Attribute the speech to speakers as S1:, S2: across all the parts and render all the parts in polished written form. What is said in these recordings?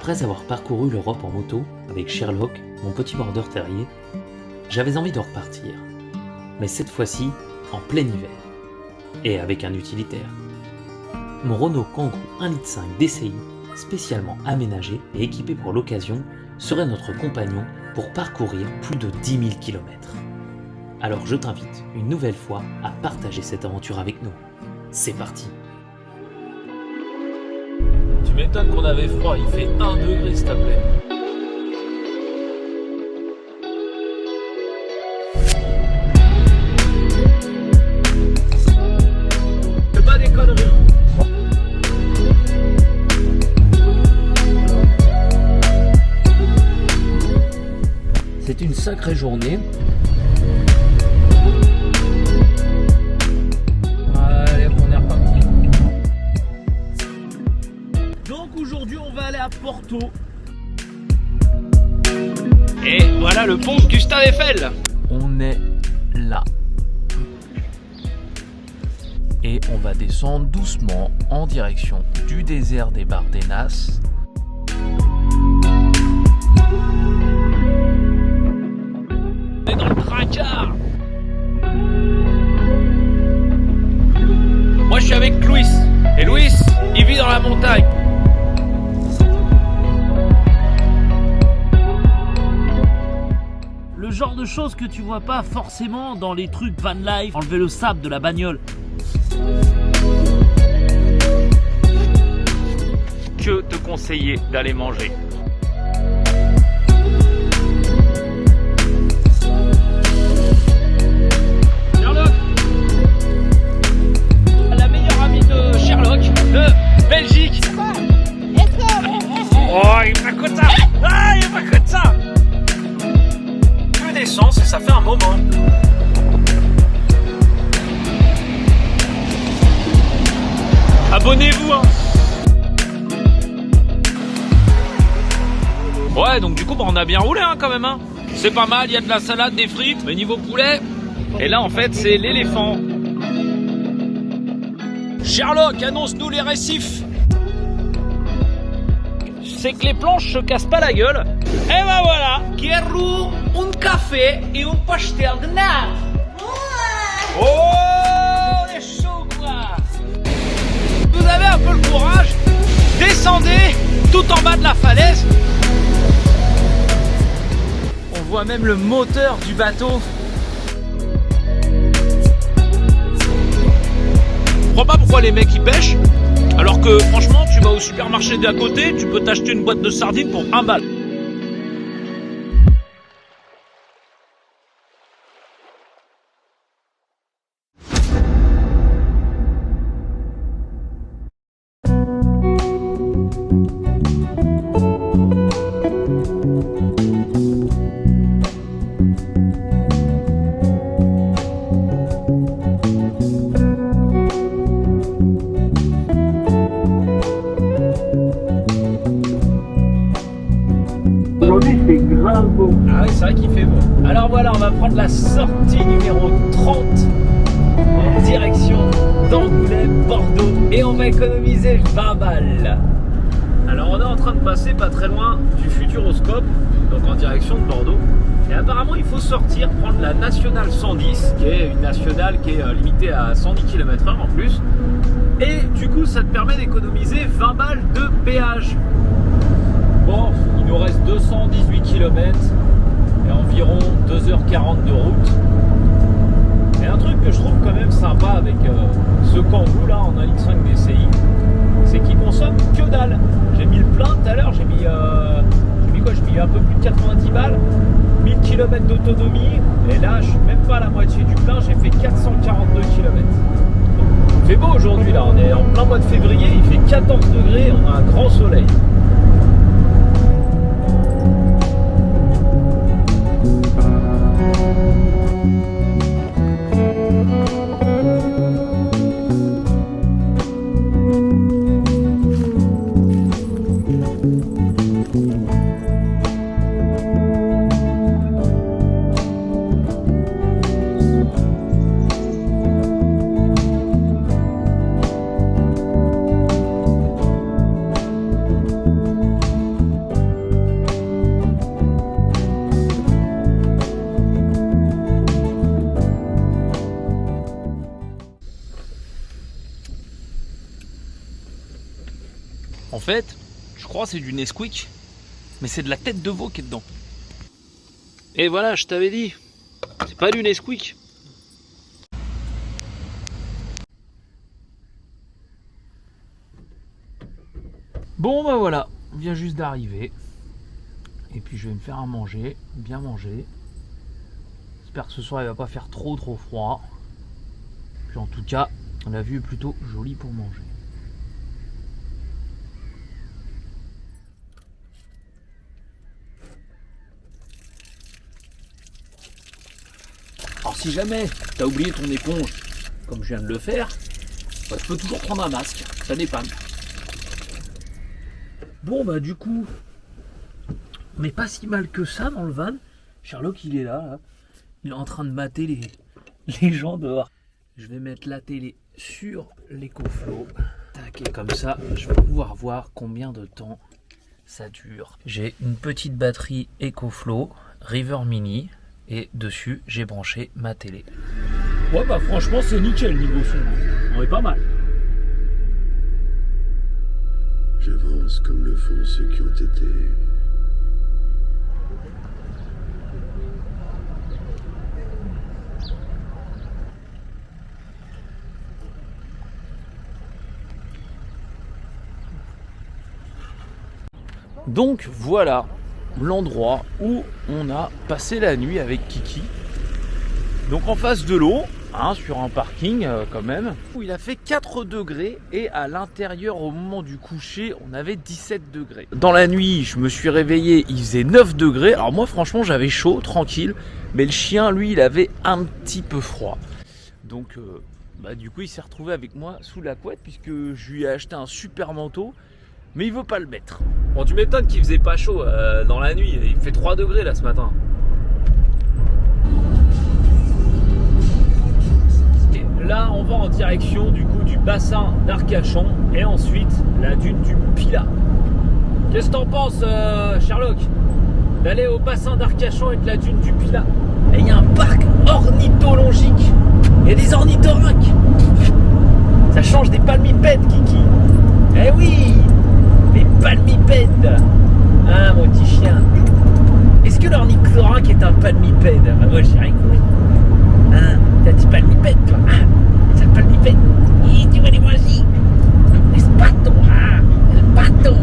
S1: Après avoir parcouru l'Europe en moto avec Sherlock, mon petit border terrier, j'avais envie de repartir. Mais cette fois-ci, en plein hiver. Et avec un utilitaire. Mon Renault Kangoo 1,5 litre DCI, spécialement aménagé et équipé pour l'occasion, serait notre compagnon pour parcourir plus de 10 000 km. Alors je t'invite une nouvelle fois à partager cette aventure avec nous. C'est parti!
S2: Tu m'étonnes qu'on avait froid, il fait 1 degré s'il te plaît. C'est pas des conneries. C'est une sacrée journée. Allez, on est reparti. Donc aujourd'hui, on va aller à Porto. Et voilà le pont Gustave Eiffel. On est là. Et on va descendre doucement en direction du désert des Bardenas. On est dans le tracard. Moi je suis avec Louis. Et Louis, il vit dans la montagne. Le genre de choses que tu vois pas forcément dans les trucs van life, enlever le sable de la bagnole. Que te conseiller d'aller manger? Sherlock, la meilleure amie de Sherlock, de Belgique. Oh, il n'y a pas que ça. Ah, il n'y a pas que ça. Que d'essence et ça fait un moment. Abonnez-vous hein. Ouais, donc du coup on a bien roulé hein, quand même hein. C'est pas mal, il y a de la salade, des frites, mais niveau poulet. Et là en fait c'est l'éléphant. Sherlock, annonce-nous les récifs. C'est que les planches se cassent pas la gueule. Et ben voilà, quiero un café et un pastel de nata. Oh, les chauds quoi. Vous avez un peu le courage, descendez tout en bas de la falaise. On voit même le moteur du bateau. Je comprends pas pourquoi les mecs y pêchent, alors que franchement tu vas au supermarché d'à côté, tu peux t'acheter une boîte de sardines pour 1 balle.
S3: Aujourd'hui, c'est grave beau.
S2: Ah oui, c'est vrai qu'il fait beau. Alors voilà, on va prendre la sortie numéro 30 en direction d'Angoulême, Bordeaux. Et on va économiser 20 balles. Alors on est en train de passer pas très loin du Futuroscope, donc en direction de Bordeaux. Et apparemment il faut sortir, prendre la nationale 110, qui est une nationale qui est limitée à 110 km/h en plus. Et du coup ça te permet d'économiser 20 balles de péage. Bon, il nous reste 218 km et environ 2h40 de route. Et un truc que je trouve quand même sympa avec ce Kangoo là en 1,5 litre DCI, c'est qu'il consomme que dalle. J'ai mis le plein tout à l'heure, j'ai mis un peu plus de 90 balles, 1000 km d'autonomie, et là je suis même pas à la moitié du plein, j'ai fait 442 km. Il fait beau aujourd'hui là, on est en plein mois de février, il fait 14 degrés, on a un grand soleil. En fait, je crois que c'est du Nesquik, mais c'est de la tête de veau qui est dedans. Et voilà, je t'avais dit, c'est pas du Nesquik. Bon bah voilà, on vient juste d'arriver. Et puis je vais me faire à manger, bien manger. J'espère que ce soir il va pas faire trop froid. Puis en tout cas, la vue est plutôt jolie pour manger. Alors si jamais t'as oublié ton éponge, comme je viens de le faire, bah, tu peux toujours prendre un masque, ça dépanne. Bon bah du coup, on n'est pas si mal que ça dans le van. Sherlock il est là. Il est en train de mater les gens dehors. Je vais mettre la télé sur l'EcoFlow. Tac, et comme ça, je vais pouvoir voir combien de temps ça dure. J'ai une petite batterie EcoFlow River Mini et dessus j'ai branché ma télé. Ouais bah franchement c'est nickel niveau son. On est pas mal.
S4: J'avance comme le font ceux qui ont été.
S2: Donc voilà l'endroit où on a passé la nuit avec Kiki. Donc en face de l'eau, hein, sur un parking quand même, où il a fait 4 degrés et à l'intérieur au moment du coucher on avait 17 degrés. Dans la nuit je me suis réveillé, il faisait 9 degrés. Alors moi franchement j'avais chaud, tranquille, mais le chien lui il avait un petit peu froid. Donc bah, du coup il s'est retrouvé avec moi sous la couette puisque je lui ai acheté un super manteau. Mais il veut pas le mettre. Bon, tu m'étonnes qu'il faisait pas chaud dans la nuit. Il fait 3 degrés là ce matin. Et là, on va en direction du coup du bassin d'Arcachon et ensuite la dune du Pilat. Qu'est-ce que t'en penses, Sherlock, d'aller au bassin d'Arcachon et de la dune du Pilat? Et il y a un parc ornithologique. Il y a des ornithorynques. Ça change des palmipèdes, Kiki. Eh oui! Les palmipèdes. Ah, mon petit chien. Est-ce que l'ornithorynque est un palmipède? Bah, moi, j'y rien compris. Hein? T'as dit palmipède, toi? Ah, c'est un palmipède. Et tu vois les voisins? N'est-ce pas, toi? N'est-ce pas, toi?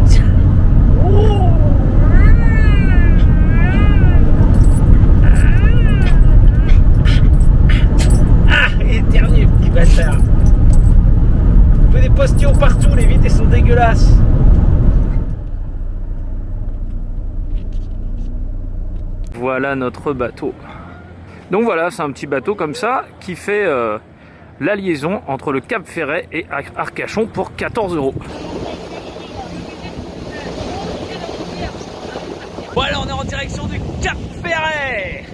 S2: Tiens. Oh. Ah, éternué, petit bâtard. Des postillons partout, les vitres sont dégueulasses. Voilà notre bateau. Donc voilà, c'est un petit bateau comme ça qui fait la liaison entre le Cap Ferret et Arcachon pour 14 €. Voilà, on est en direction du Cap Ferret.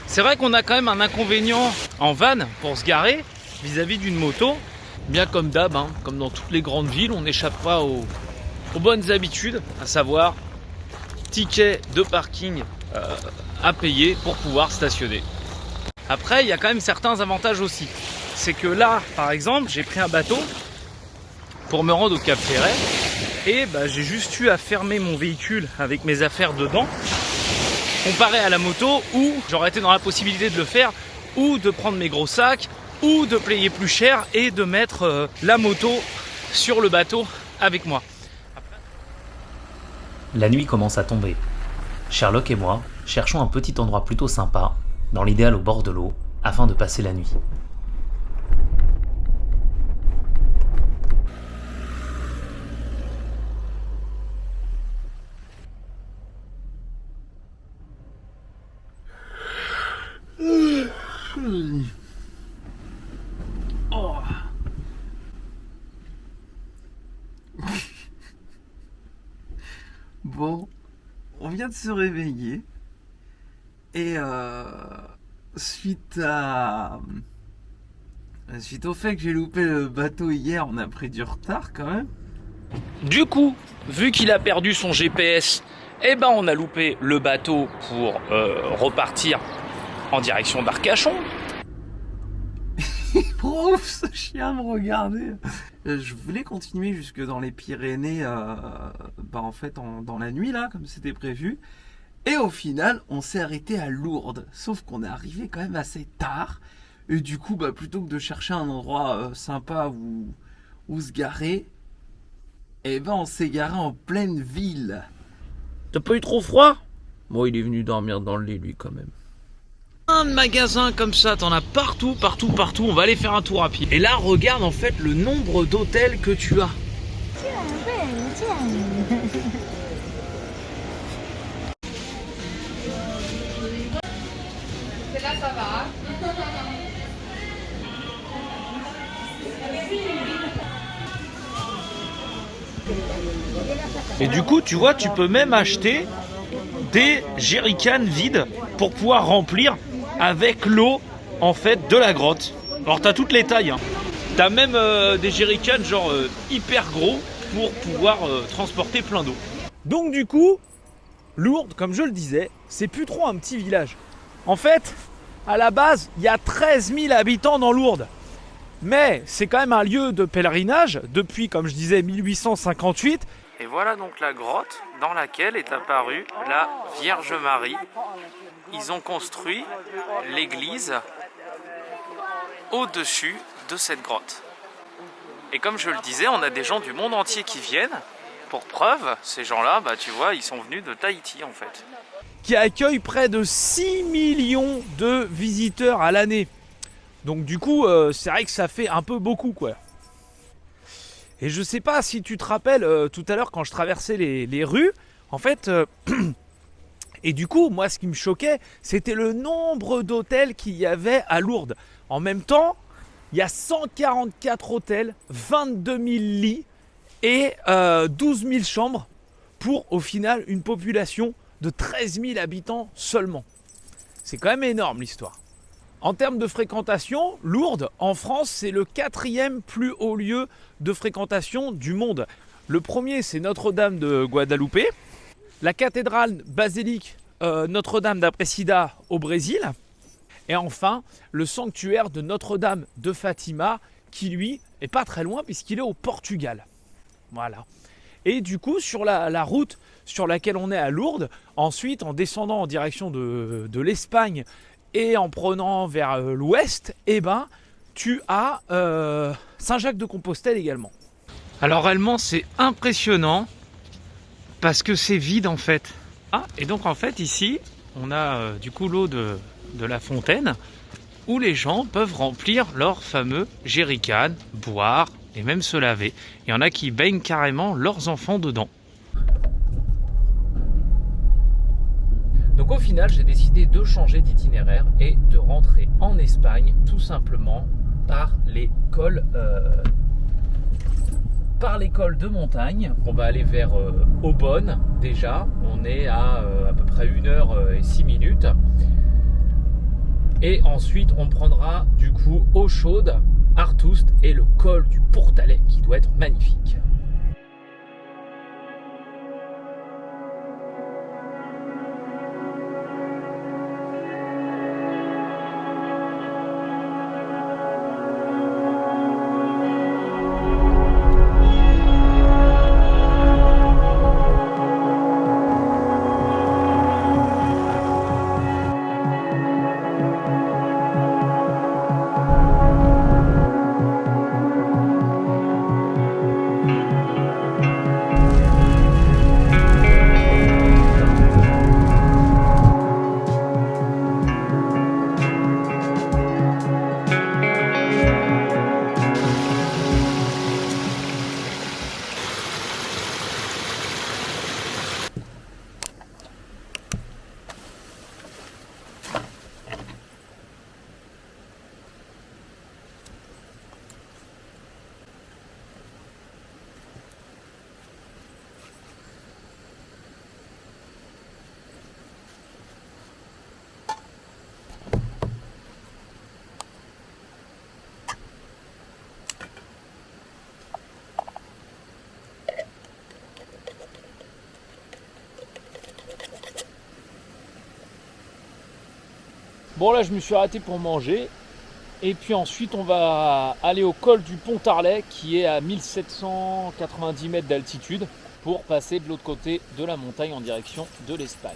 S2: C'est vrai qu'on a quand même un inconvénient en van pour se garer vis-à-vis d'une moto. Bien comme d'hab, hein, comme dans toutes les grandes villes, on n'échappe pas aux bonnes habitudes, à savoir ticket de parking à payer pour pouvoir stationner. Après, il y a quand même certains avantages aussi. C'est que là, par exemple, j'ai pris un bateau pour me rendre au Cap Ferret et bah, j'ai juste eu à fermer mon véhicule avec mes affaires dedans. Comparé à la moto où j'aurais été dans la possibilité de le faire ou de prendre mes gros sacs ou de payer plus cher et de mettre la moto sur le bateau avec moi.
S1: La nuit commence à tomber. Sherlock et moi cherchons un petit endroit plutôt sympa, dans l'idéal au bord de l'eau, afin de passer la nuit.
S2: Oh.
S5: Bon, on vient de se réveiller et suite au fait que j'ai loupé le bateau hier, on a pris du retard quand même.
S2: Du coup, vu qu'il a perdu son GPS, eh ben on a loupé le bateau pour repartir en direction d'Arcachon.
S5: Prof, pauvre ce chien me regardait. Je voulais continuer jusque dans les Pyrénées, en fait, dans la nuit, là, comme c'était prévu. Et au final, on s'est arrêté à Lourdes. Sauf qu'on est arrivé quand même assez tard. Et du coup, plutôt que de chercher un endroit sympa où se garer, on s'est garé en pleine ville.
S2: T'as pas eu trop froid? Bon, il est venu dormir dans le lit, lui, quand même. Un magasin comme ça, t'en as partout. On va aller faire un tour rapide. Et là, regarde en fait le nombre d'hôtels que tu as.
S6: Là, ça va.
S2: Et du coup, tu vois, tu peux même acheter des jerrycans vides pour pouvoir remplir avec l'eau en fait de la grotte. Alors t'as toutes les tailles, hein. T'as même des jerrycans genre hyper gros pour pouvoir transporter plein d'eau. Donc du coup, Lourdes, comme je le disais, c'est plus trop un petit village. En fait, à la base, il y a 13 000 habitants dans Lourdes. Mais c'est quand même un lieu de pèlerinage depuis, comme je disais, 1858. Et voilà donc la grotte dans laquelle est apparue la Vierge Marie. Ils ont construit l'église au-dessus de cette grotte. Et comme je le disais, on a des gens du monde entier qui viennent. Pour preuve, ces gens-là, tu vois, ils sont venus de Tahiti en fait. Qui accueille près de 6 millions de visiteurs à l'année. Donc du coup, c'est vrai que ça fait un peu beaucoup, quoi. Et je sais pas si tu te rappelles, tout à l'heure quand je traversais les rues, en fait... et du coup, moi, ce qui me choquait, c'était le nombre d'hôtels qu'il y avait à Lourdes. En même temps, il y a 144 hôtels, 22 000 lits et 12 000 chambres pour, au final, une population de 13 000 habitants seulement. C'est quand même énorme, l'histoire. En termes de fréquentation, Lourdes, en France, c'est le 4e plus haut lieu de fréquentation du monde. Le premier, c'est Notre-Dame de Guadalupe, la cathédrale basilique Notre-Dame d'Apressida au Brésil, et enfin, le sanctuaire de Notre-Dame de Fatima, qui lui est pas très loin puisqu'il est au Portugal. Voilà. Et du coup, sur la route sur laquelle on est à Lourdes, ensuite, en descendant en direction de l'Espagne, et en prenant vers l'ouest, tu as Saint-Jacques-de-Compostelle également. Alors réellement, c'est impressionnant parce que c'est vide en fait. Et donc en fait ici, on a du coup l'eau de la fontaine où les gens peuvent remplir leur fameux jerrycan, boire et même se laver. Il y en a qui baignent carrément leurs enfants dedans. Donc au final, j'ai décidé de changer d'itinéraire et de rentrer en Espagne tout simplement par les cols de montagne. On va aller vers Aubonne déjà. On est à peu près 1h06. Et ensuite, on prendra du coup Eau Chaude, Artoust et le col du Pourtalais qui doit être magnifique. Bon là je me suis arrêté pour manger Et puis ensuite, on va aller au col du Pontarlet, qui est à 1790 mètres d'altitude, pour passer de l'autre côté de la montagne en direction de l'Espagne.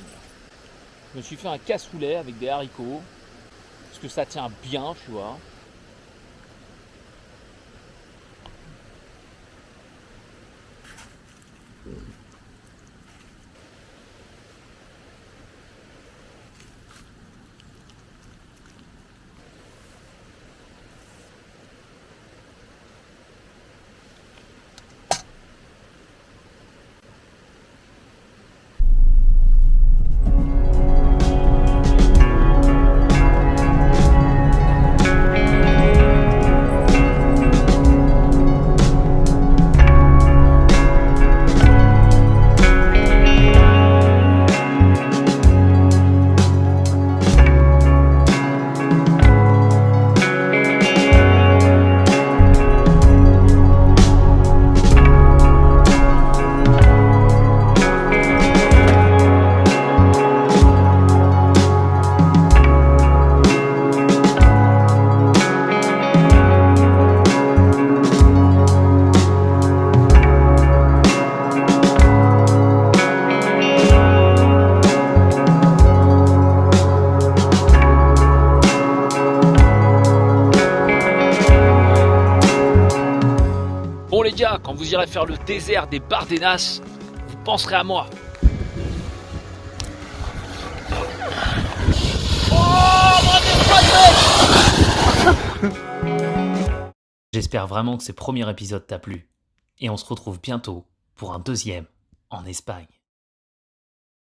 S2: Je me suis fait un cassoulet avec des haricots, parce que ça tient bien, tu vois. Bon les gars, quand vous irez faire le désert des Bardenas, vous penserez à moi.
S1: J'espère vraiment que ce premier épisode t'a plu. Et on se retrouve bientôt pour un deuxième en Espagne.